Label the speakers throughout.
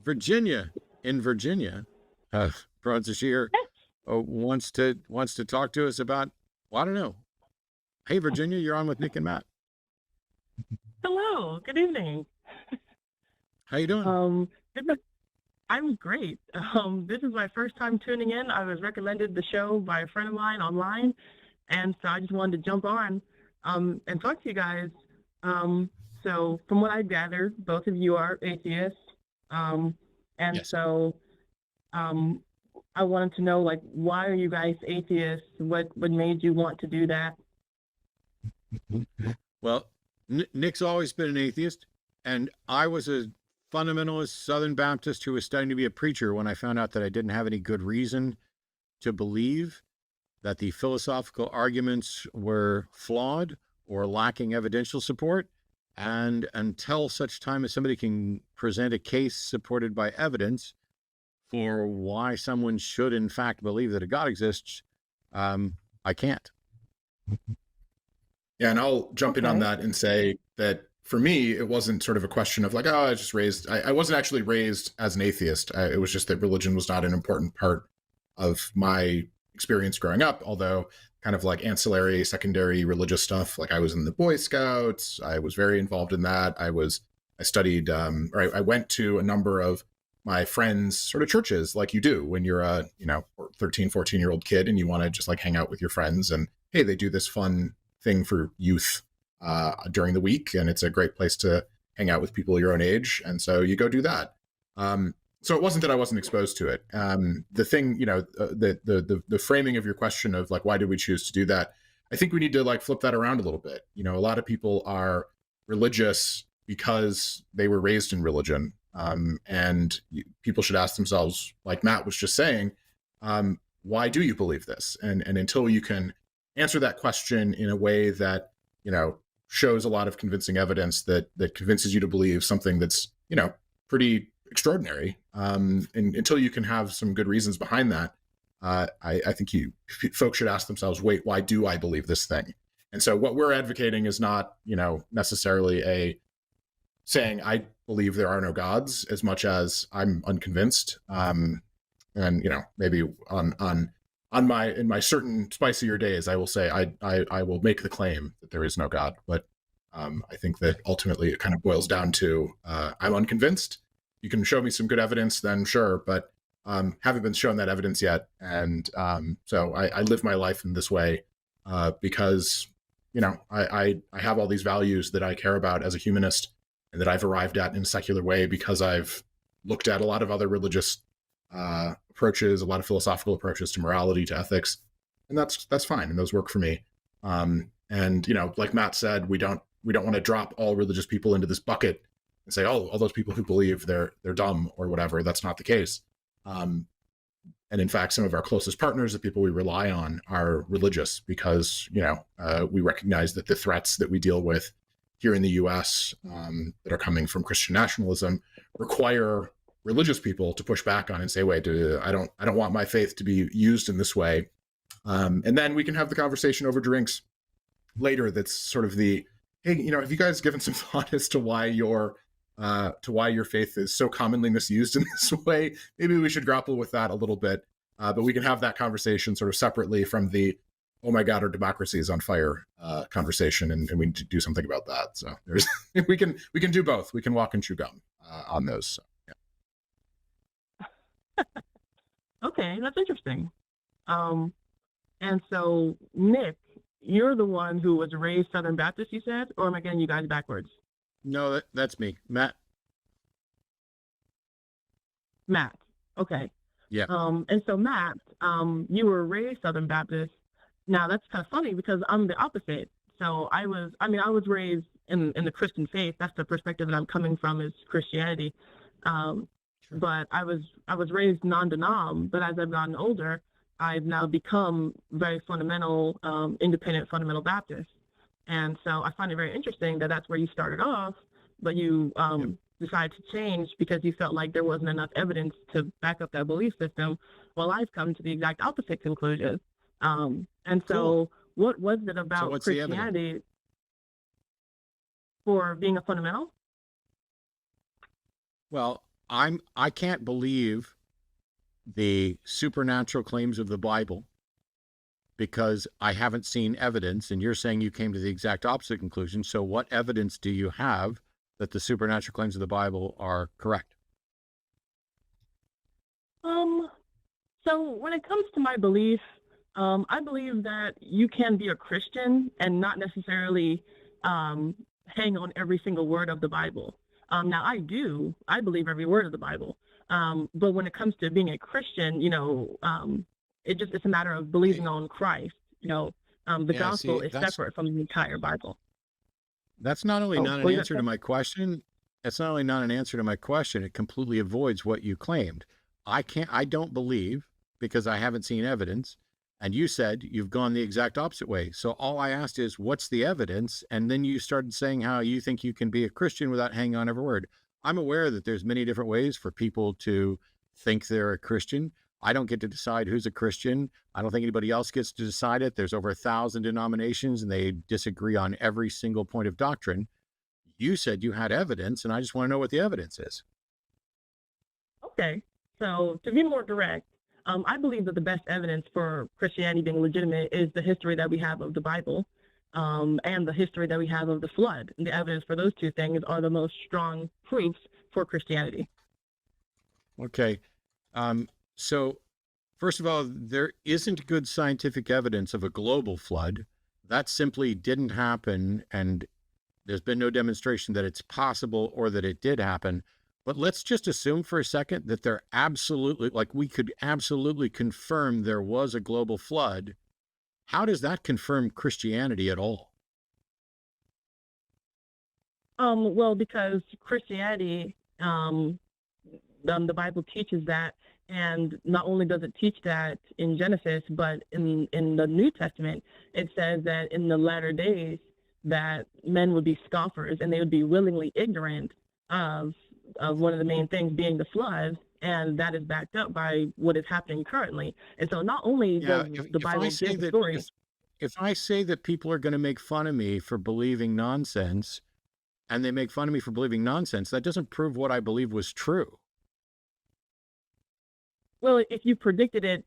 Speaker 1: Virginia, in Virginia, Bronzashir wants to talk to us about, well, I don't know. Hey, Virginia, you're on with Nick and Matt.
Speaker 2: Hello, good evening.
Speaker 1: How you doing?
Speaker 2: I'm great. This is my first time tuning in. I was recommended the show by a friend of mine online, and so I just wanted to jump on and talk to you guys. So from what I gather, both of you are atheists, and
Speaker 1: Yes.
Speaker 2: so I wanted to know, like, why are you guys atheists? What made you want to do that?
Speaker 1: Well, Nick's always been an atheist, and I was a fundamentalist Southern Baptist who was studying to be a preacher when I found out that I didn't have any good reason to believe that the philosophical arguments were flawed or lacking evidential support. And until such time as somebody can present a case supported by evidence for why someone should in fact believe that a God exists, I can't.
Speaker 3: Yeah, and I'll jump in on that and say that for me, it wasn't sort of a question of like, oh, I wasn't actually raised as an atheist. It was just that religion was not an important part of my experience growing up, although kind of like ancillary, secondary religious stuff. Like I was in the Boy Scouts. I was very involved in that. I studied, I went to a number of my friends' sort of churches like you do when you're a, 13, 14-year-old kid and you want to just like hang out with your friends. And hey, they do this fun thing for youth during the week, and it's a great place to hang out with people your own age, and so you go do that. So it wasn't that I wasn't exposed to it. The thing, the framing of your question of like, why did we choose to do that? I think we need to like flip that around a little bit. A lot of people are religious because they were raised in religion, and people should ask themselves, like Matt was just saying, why do you believe this? And until you can answer that question in a way that shows a lot of convincing evidence that convinces you to believe something that's pretty extraordinary, and until you can have some good reasons behind that, I think folks should ask themselves, wait, why do I believe this thing? And so what we're advocating is not necessarily a saying I believe there are no gods, as much as I'm unconvinced, and maybe in my certain spicier days, I will say I will make the claim that there is no God. But I think that ultimately it kind of boils down to I'm unconvinced. You can show me some good evidence, then sure, but haven't been shown that evidence yet. And so I live my life in this way because I have all these values that I care about as a humanist and that I've arrived at in a secular way because I've looked at a lot of other religious approaches, a lot of philosophical approaches to morality, to ethics, and that's fine, and those work for me. And like Matt said, we don't want to drop all religious people into this bucket and say, oh, all those people who believe they're dumb or whatever. That's not the case. And in fact, some of our closest partners, the people we rely on, are religious because we recognize that the threats that we deal with here in the U.S. That are coming from Christian nationalism require religious people to push back on and say, wait, I don't want my faith to be used in this way. And then we can have the conversation over drinks later. That's sort of the, hey, have you guys given some thought as to why your faith is so commonly misused in this way? Maybe we should grapple with that a little bit. But we can have that conversation sort of separately from the, oh my God, our democracy is on fire conversation, and we need to do something about that. So there's we can do both. We can walk and chew gum on those. So.
Speaker 2: Okay, that's interesting. And so, Nick, you're the one who was raised Southern Baptist, you said, or am I getting you guys backwards?
Speaker 1: No, that's me, Matt.
Speaker 2: Matt. Okay.
Speaker 1: Yeah.
Speaker 2: And so Matt, you were raised Southern Baptist. Now that's kind of funny because I'm the opposite. So I was raised in the Christian faith. That's the perspective that I'm coming from, is Christianity.
Speaker 1: Sure.
Speaker 2: But I was raised non-denom, but as I've gotten older, I've now become very fundamental, independent fundamental Baptist. And so I find it very interesting that that's where you started off, but you decided to change because you felt like there wasn't enough evidence to back up that belief system. Well, I've come to the exact opposite conclusion. And so what was it about Christianity for being a fundamental?
Speaker 1: Well, I can't believe the supernatural claims of the Bible because I haven't seen evidence, and you're saying you came to the exact opposite conclusion. So what evidence do you have that the supernatural claims of the Bible are correct?
Speaker 2: Um, so when it comes to my belief, I believe that you can be a Christian and not necessarily hang on every single word of the Bible. Now I believe every word of the Bible. But when it comes to being a Christian, it's a matter of believing on Christ. The
Speaker 1: Yeah,
Speaker 2: gospel
Speaker 1: see,
Speaker 2: is separate from the entire Bible.
Speaker 1: that's not only
Speaker 2: Oh,
Speaker 1: not an
Speaker 2: well, you
Speaker 1: answer to my question, it's not only not an answer to my question, it completely avoids what you claimed. I don't believe because I haven't seen evidence. And you said you've gone the exact opposite way. So all I asked is, what's the evidence? And then you started saying how you think you can be a Christian without hanging on every word. I'm aware that there's many different ways for people to think they're a Christian. I don't get to decide who's a Christian. I don't think anybody else gets to decide it. There's over 1,000 denominations and they disagree on every single point of doctrine. You said you had evidence, and I just want to know what the evidence is.
Speaker 2: Okay. So to be more direct, I believe that the best evidence for Christianity being legitimate is the history that we have of the Bible, and the history that we have of the flood. And the evidence for those two things are the most strong proofs for Christianity.
Speaker 1: Okay. So, first of all, there isn't good scientific evidence of a global flood. That simply didn't happen, and there's been no demonstration that it's possible or that it did happen. But let's just assume for a second that there absolutely, like we could absolutely confirm there was a global flood. How does that confirm Christianity at all?
Speaker 2: Well, because Christianity, the Bible teaches that, and not only does it teach that in Genesis, but in the New Testament, it says that in the latter days that men would be scoffers and they would be willingly ignorant of one of the main things being the flood, and that is backed up by what is happening currently. And so not only
Speaker 1: Yeah,
Speaker 2: does
Speaker 1: if,
Speaker 2: the
Speaker 1: if I
Speaker 2: Bible
Speaker 1: say
Speaker 2: give the
Speaker 1: that
Speaker 2: story.
Speaker 1: if I say that people are going to make fun of me for believing nonsense, and they make fun of me for believing nonsense, that doesn't prove what I believe was true.
Speaker 2: Well, if you predicted it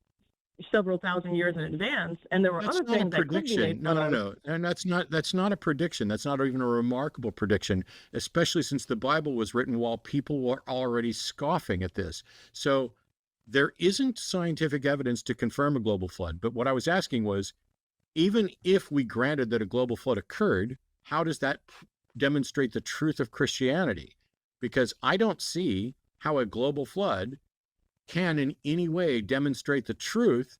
Speaker 2: several thousand years in advance, and there were
Speaker 1: That's
Speaker 2: other
Speaker 1: not a
Speaker 2: things that could be
Speaker 1: prediction.
Speaker 2: made
Speaker 1: No,
Speaker 2: fun
Speaker 1: no,
Speaker 2: of.
Speaker 1: no. And that's not a prediction. That's not even a remarkable prediction, especially since the Bible was written while people were already scoffing at this. So there isn't scientific evidence to confirm a global flood. But what I was asking was, even if we granted that a global flood occurred, how does that demonstrate the truth of Christianity? Because I don't see how a global flood can in any way demonstrate the truth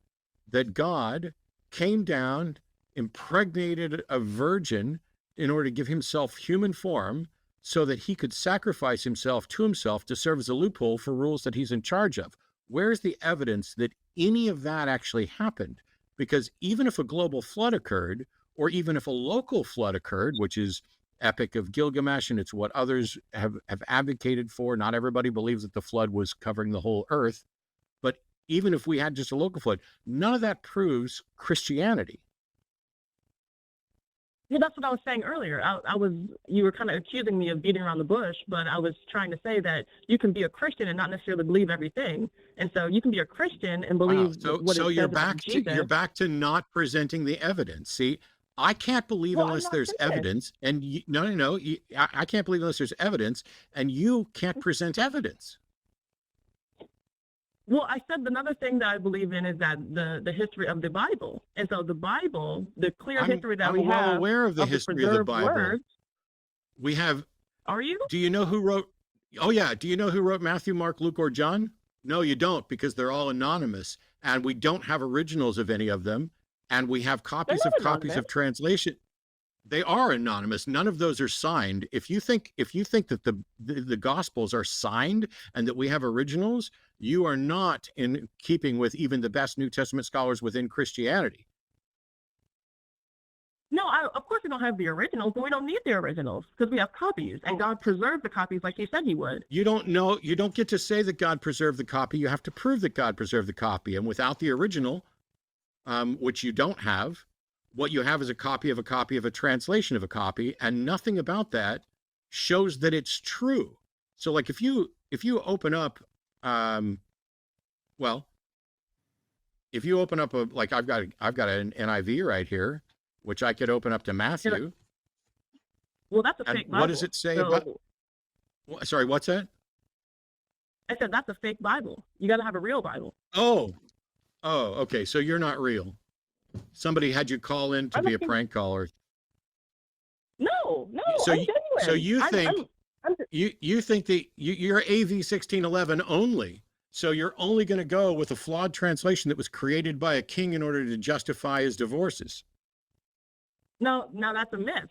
Speaker 1: that God came down, impregnated a virgin in order to give himself human form so that he could sacrifice himself to serve as a loophole for rules that he's in charge of. Where's the evidence that any of that actually happened? Because even if a global flood occurred, or even if a local flood occurred, which is Epic of Gilgamesh, and it's what others have advocated for. Not everybody believes that the flood was covering the whole earth. But even if we had just a local flood, none of that proves Christianity.
Speaker 2: Yeah, that's what I was saying earlier. You were kind of accusing me of beating around the bush, but I was trying to say that you can be a Christian and not necessarily believe everything. And so you can be a Christian and
Speaker 1: Wow.
Speaker 2: believe what
Speaker 1: So
Speaker 2: it
Speaker 1: you're
Speaker 2: says about
Speaker 1: back to
Speaker 2: Jesus.
Speaker 1: not presenting the evidence. See, I can't believe
Speaker 2: Well, I'm
Speaker 1: unless
Speaker 2: not
Speaker 1: there's
Speaker 2: finished.
Speaker 1: evidence. And no. I can't believe unless there's evidence, and you can't present evidence.
Speaker 2: Well, I said another thing that I believe in is that the history of the Bible. And so the Bible, the clear history that
Speaker 1: I'm
Speaker 2: we
Speaker 1: well
Speaker 2: have
Speaker 1: aware of the
Speaker 2: of the
Speaker 1: history of the
Speaker 2: preserved
Speaker 1: Bible.
Speaker 2: words.
Speaker 1: We have.
Speaker 2: Are you?
Speaker 1: Do you know who wrote? Oh yeah. Do you know who wrote Matthew, Mark, Luke, or John? No, you don't, because they're all anonymous, and we don't have originals of any of them, and we have
Speaker 2: They're
Speaker 1: copies
Speaker 2: not
Speaker 1: of
Speaker 2: anonymous.
Speaker 1: translation. They are anonymous. None of those are signed. If you think that the Gospels are signed and that we have originals, you are not in keeping with even the best New Testament scholars within Christianity.
Speaker 2: No, of course we don't have the originals, but we don't need the originals because we have copies, and God preserved the copies like He said He would.
Speaker 1: You don't get to say that God preserved the copy. You have to prove that God preserved the copy. And without the original, which you don't have, what you have is a copy of a translation of a copy, and nothing about that shows that it's true. So like if you if you open up, well, if you open up like I've got an NIV right here, which I could open up to Matthew.
Speaker 2: Well, that's a
Speaker 1: and
Speaker 2: fake Bible.
Speaker 1: what does it say about? Sorry, what's that?
Speaker 2: I said that's a fake Bible. You got to have a real Bible.
Speaker 1: Oh, okay. So you're not real. Somebody had you call in to be a prank caller.
Speaker 2: No.
Speaker 1: So
Speaker 2: I'm genuine.
Speaker 1: So you think you think that you're AV 1611 only. So you're only going to go with a flawed translation that was created by a king in order to justify his divorces.
Speaker 2: No, that's a myth.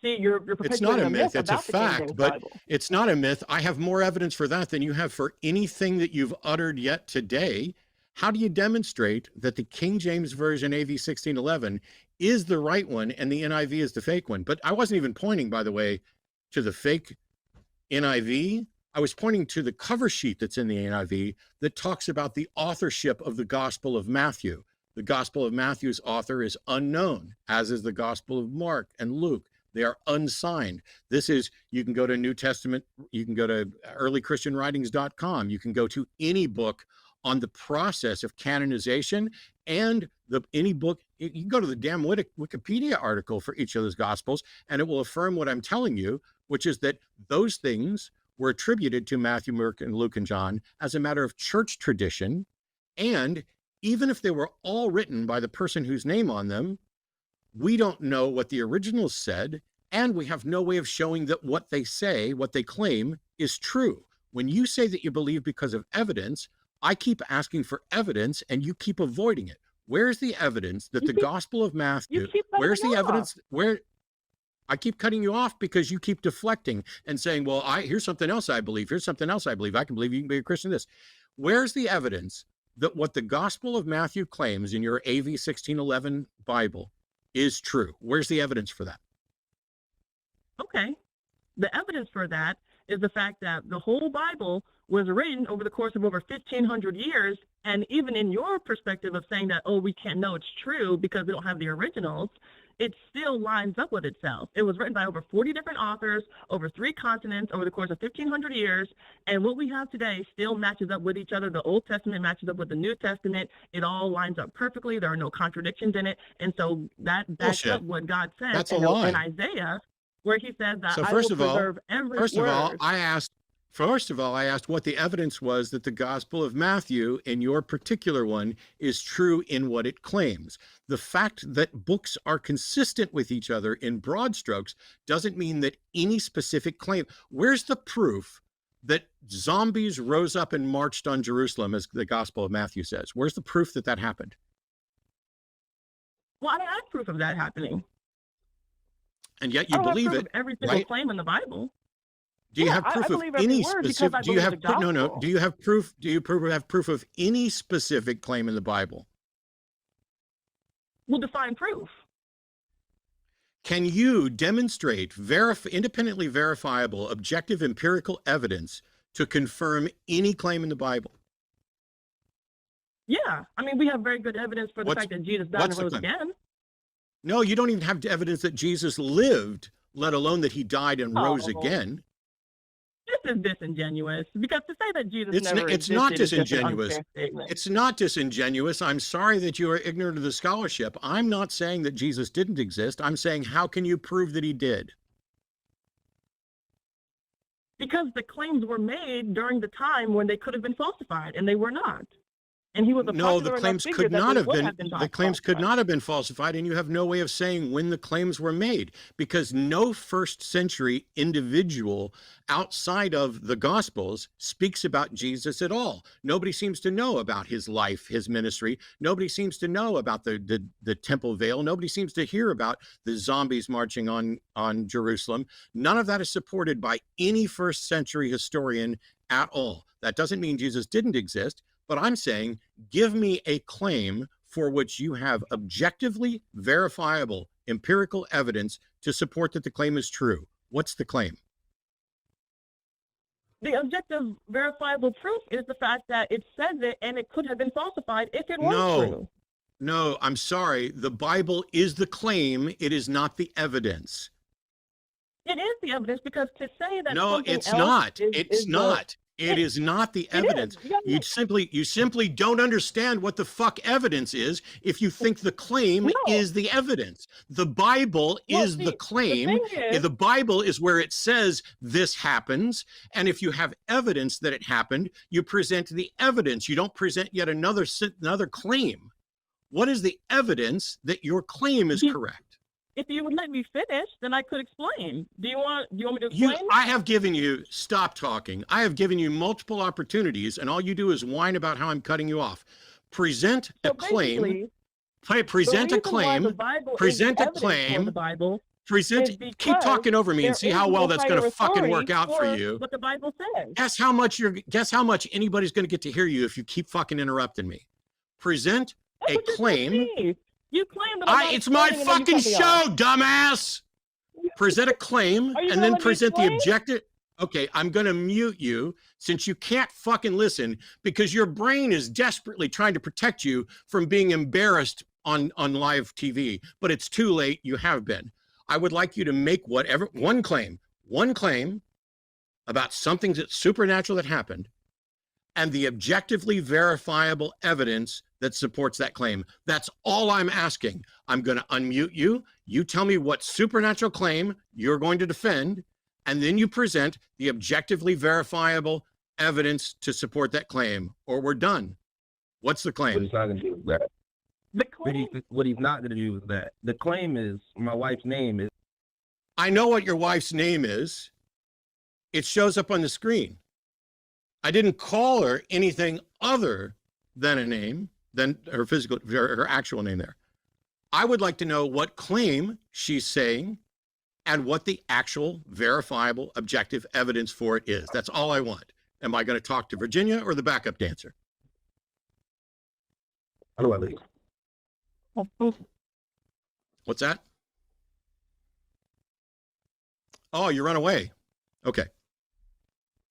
Speaker 2: See, you're
Speaker 1: it's not a myth. It's a
Speaker 2: about the
Speaker 1: fact, but
Speaker 2: Bible.
Speaker 1: It's not a myth. I have more evidence for that than you have for anything that you've uttered yet today. How do you demonstrate that the King James Version AV 1611 is the right one and the NIV is the fake one? But I wasn't even pointing, by the way, to the fake NIV. I was pointing to the cover sheet that's in the NIV that talks about the authorship of the Gospel of Matthew. The Gospel of Matthew's author is unknown, as is the Gospel of Mark and Luke. They are unsigned. This is, you can go to New Testament, you can go to earlychristianwritings.com, you can go to any book on the process of canonization, and any book, you can go to the damn Wikipedia article for each of those Gospels, and it will affirm what I'm telling you, which is that those things were attributed to Matthew, Mark, and Luke, and John as a matter of church tradition. And even if they were all written by the person whose name on them, we don't know what the originals said, and we have no way of showing that what they say, what they claim, is true. When you say that you believe because of evidence, I keep asking for evidence, and you keep avoiding it. Where's the evidence that the Gospel of Matthew, where's the evidence, where I keep cutting you off because you keep deflecting and saying, well, here's something else I believe. Here's something else I believe. I can believe you can be a Christian this. Where's the evidence that what the Gospel of Matthew claims in your AV 1611 Bible is true? Where's the evidence for that?
Speaker 2: Okay. The evidence for that is the fact that the whole Bible was written over the course of over 1,500 years. And even in your perspective of saying that, oh, we can't know it's true because we don't have the originals, it still lines up with itself. It was written by over 40 different authors over 3 continents over the course of 1,500 years. And what we have today still matches up with each other. The Old Testament matches up with the New Testament. It all lines up perfectly. There are no contradictions in it. And so that backs up what God said in Isaiah, where he says that I will preserve every word.
Speaker 1: First of all, I asked what the evidence was that the Gospel of Matthew, in your particular one, is true in what it claims. The fact that books are consistent with each other in broad strokes doesn't mean that any specific claim. Where's the proof that zombies rose up and marched on Jerusalem, as the Gospel of Matthew says? Where's the proof that that happened?
Speaker 2: Well, I don't have proof of that happening.
Speaker 1: And yet you believe it.
Speaker 2: Every single claim in the Bible.
Speaker 1: Do you have proof of any specific? Do you have no? Do you have proof? Do you have proof of any specific claim in the Bible?
Speaker 2: We'll define proof.
Speaker 1: Can you demonstrate independently verifiable, objective, empirical evidence to confirm any claim in the Bible?
Speaker 2: Yeah, I mean, we have very good evidence for the fact that Jesus died and rose again.
Speaker 1: No, you don't even have evidence that Jesus lived, let alone that he died and rose again.
Speaker 2: This is disingenuous, because to say that Jesus never
Speaker 1: it's
Speaker 2: existed
Speaker 1: not disingenuous.
Speaker 2: Is just an unfair statement.
Speaker 1: It's not disingenuous. I'm sorry that you are ignorant of the scholarship. I'm not saying that Jesus didn't exist. I'm saying, how can you prove that he did?
Speaker 2: Because the claims were made during the time when they could have been falsified, and they were not. And he was a
Speaker 1: no, the claims could not have been. The claims could not have been falsified, and you have no way of saying when the claims were made, because no first century individual outside of the Gospels speaks about Jesus at all. Nobody seems to know about his life, his ministry. Nobody seems to know about the temple veil. Nobody seems to hear about the zombies marching on Jerusalem. None of that is supported by any first century historian at all. That doesn't mean Jesus didn't exist. But I'm saying, give me a claim for which you have objectively verifiable empirical evidence to support that the claim is true. What's the claim?
Speaker 2: The objective verifiable proof is the fact that it says it and it could have been falsified if it were true.
Speaker 1: No, I'm sorry. The Bible is the claim. It is not the evidence.
Speaker 2: It is the evidence, because to say that
Speaker 1: no, it's not. It's not. It is not the evidence. You simply don't understand what the fuck evidence is if you think the claim
Speaker 2: No.
Speaker 1: is the evidence. The Bible is the claim. The Bible is where it says this happens. And if you have evidence that it happened, you present the evidence. You don't present yet another claim. What is the evidence that your claim is correct?
Speaker 2: If you would let me finish, then I could explain. Do you want me to explain?
Speaker 1: I have given you, stop talking. I have given you multiple opportunities, and all you do is whine about how I'm cutting you off. Present a claim. Present a claim. Present a claim. Keep talking over me and see how well that's going to fucking work out for you.
Speaker 2: What the Bible says.
Speaker 1: Guess how much anybody's going to get to hear you if you keep fucking interrupting me. Present a claim.
Speaker 2: You claim that
Speaker 1: it's my fucking show, dumbass. Present a claim and then present the objective. Okay, I'm going to mute you since you can't fucking listen because your brain is desperately trying to protect you from being embarrassed on live TV. But it's too late. You have been. I would like you to make one claim about something that's supernatural that happened and the objectively verifiable evidence that supports that claim. That's all I'm asking. I'm going to unmute you. You tell me what supernatural claim you're going to defend, and then you present the objectively verifiable evidence to support that claim, or we're done. What's the claim?
Speaker 4: What he's not going to do is that. What he's not going to do is that. The claim is my wife's name is.
Speaker 1: I know what your wife's name is. It shows up on the screen. I didn't call her anything other than a name, than her actual name there. I would like to know what claim she's saying and what the actual verifiable objective evidence for it is. That's all I want. Am I going to talk to Virginia or the backup dancer?
Speaker 4: How do I leave?
Speaker 1: What's that? Oh, you run away. Okay.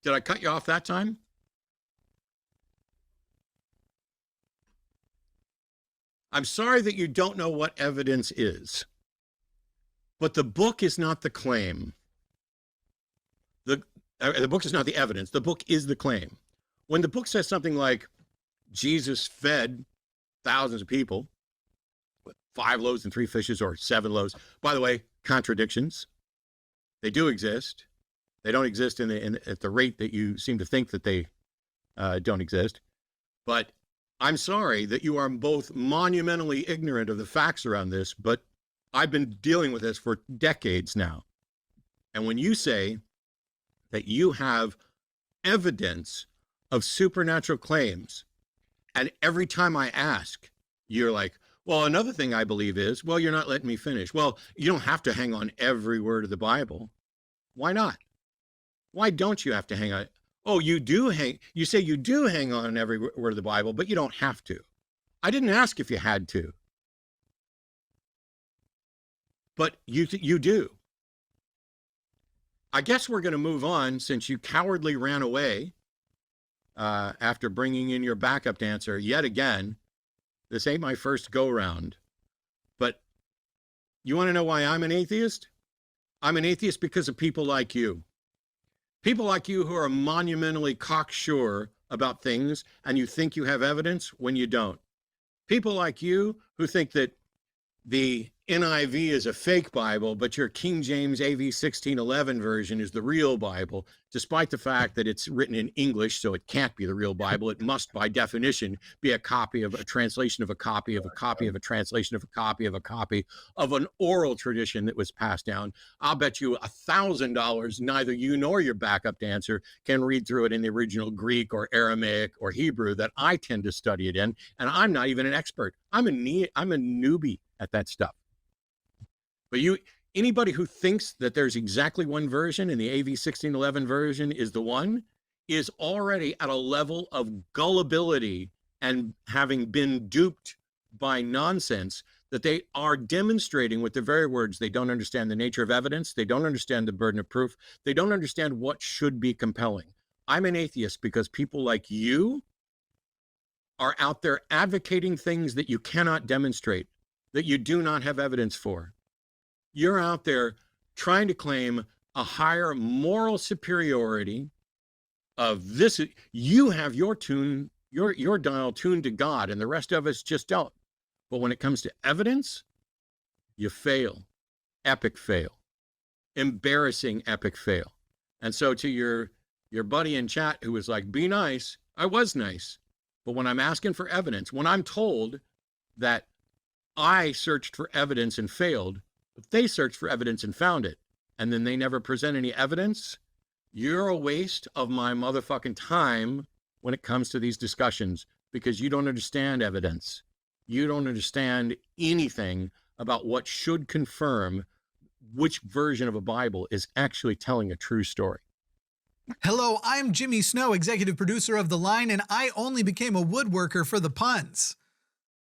Speaker 1: Did I cut you off that time? I'm sorry that you don't know what evidence is, but the book is not the claim. The book is not the evidence. The book is the claim. When the book says something like Jesus fed thousands of people with 5 loaves and 3 fishes or 7 loaves, by the way, contradictions. They do exist. They don't exist at the rate that you seem to think that they don't exist. But I'm sorry that you are both monumentally ignorant of the facts around this, but I've been dealing with this for decades now. And when you say that you have evidence of supernatural claims, and every time I ask, you're like, well, another thing I believe is, well, you're not letting me finish. Well, you don't have to hang on every word of the Bible. Why not? Why don't you have to hang on? Oh, you say you do hang on every word of the Bible, but you don't have to. I didn't ask if you had to. But you do. I guess we're going to move on since you cowardly ran away after bringing in your backup dancer yet again. This ain't my first go round. But you want to know why I'm an atheist? I'm an atheist because of people like you. People like you who are monumentally cocksure about things and you think you have evidence when you don't. People like you who think that the NIV is a fake Bible, but your King James AV 1611 version is the real Bible, despite the fact that it's written in English, so it can't be the real Bible. It must, by definition, be a copy of a translation of a copy of a copy of a translation of a copy of a copy of an oral tradition that was passed down. I'll bet you $1,000 neither you nor your backup dancer can read through it in the original Greek or Aramaic or Hebrew that I tend to study it in, and I'm not even an expert. I'm a newbie at that stuff. But anybody who thinks that there's exactly one version and the AV 1611 version is the one is already at a level of gullibility and having been duped by nonsense that they are demonstrating with their very words. They don't understand the nature of evidence. They don't understand the burden of proof. They don't understand what should be compelling. I'm an atheist because people like you are out there advocating things that you cannot demonstrate, that you do not have evidence for. You're out there trying to claim a higher moral superiority of this. You have your tune, your dial tuned to God, and the rest of us just don't. But when it comes to evidence, you fail. Epic fail. Embarrassing epic fail. And so to your buddy in chat who was like, be nice, I was nice. But when I'm asking for evidence, when I'm told that I searched for evidence and failed, but they searched for evidence and found it, and then they never present any evidence, you're a waste of my motherfucking time when it comes to these discussions, because you don't understand evidence. You don't understand anything about what should confirm which version of a Bible is actually telling a true story.
Speaker 5: Hello, I'm Jimmy Snow, executive producer of The Line, and I only became a woodworker for the puns.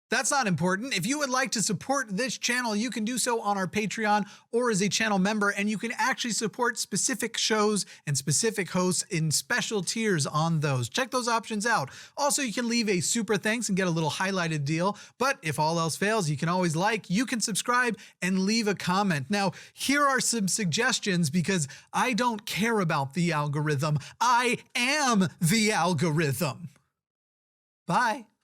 Speaker 5: That's not important. If you would like to support this channel, you can do so on our Patreon or as a channel member, and you can actually support specific shows and specific hosts in special tiers on those. Check those options out. Also, you can leave a super thanks and get a little highlighted deal. But if all else fails, you can always you can subscribe and leave a comment. Now, here are some suggestions because I don't care about the algorithm. I am the algorithm. Bye.